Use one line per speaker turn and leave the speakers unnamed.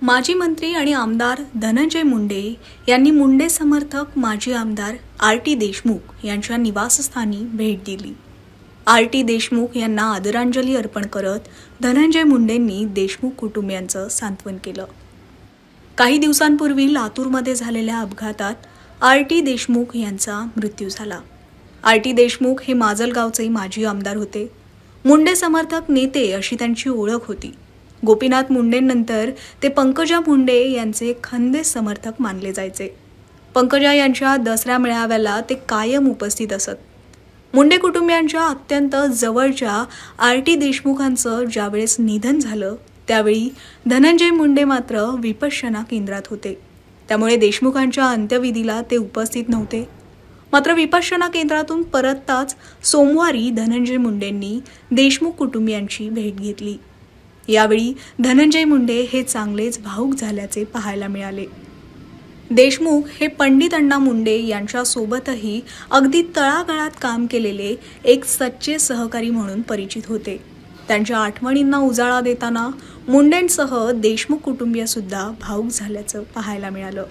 माजी मंत्री आणि आमदार धनंजय मुंडे यांनी मुंडे समर्थक माजी आमदार आर.टी. देशमुख यांच्या निवासस्थानी भेट दिली। आर.टी. देशमुख यांना आदरांजली अर्पण करत धनंजय मुंडेंनी देशमुख कुटुंबियांचं सांत्वन केलं। काही दिवसांपूर्वी लातूरमध्ये झालेल्या अपघातात आर.टी. देशमुख यांचा मृत्यू झाला। आर.टी. देशमुख हे माजलगावचे माजी आमदार होते। मुंडे समर्थक नेते अशी त्यांची ओळख होती। गोपीनाथ मुंडेंनंतर ते पंकजा मुंडे यांचे खंदे समर्थक मानले जायचे। पंकजा यांच्या दसरा मेळाव्याला ते कायम उपस्थित असत। मुंडे कुटुंबियांच्या अत्यंत जवळच्या आर.टी. देशमुखांचं ज्यावेळेस निधन झालं त्यावेळी धनंजय मुंडे मात्र विपश्यना केंद्रात होते। त्यामुळे देशमुखांच्या अंत्यविधीला ते उपस्थित नव्हते। मात्र विपश्यना केंद्रातून परतताच सोमवारी धनंजय मुंडेंनी देशमुख कुटुंबियांची भेट घेतली। यावेळी धनंजय मुंडे हे चांगलेच भावुक झाल्याचे पाहायला मिळाले। देशमुख हे पंडित अण्णा मुंडे यांच्या सोबतही अगदी तळागाळात काम केलेले एक सच्चे सहकारी म्हणून परिचित होते। त्यांच्या आठवणींना उजाळा देताना मुंडेंसह देशमुख कुटुंबीय सुद्धा भावुक झाल्याचं पाहायला मिळालं।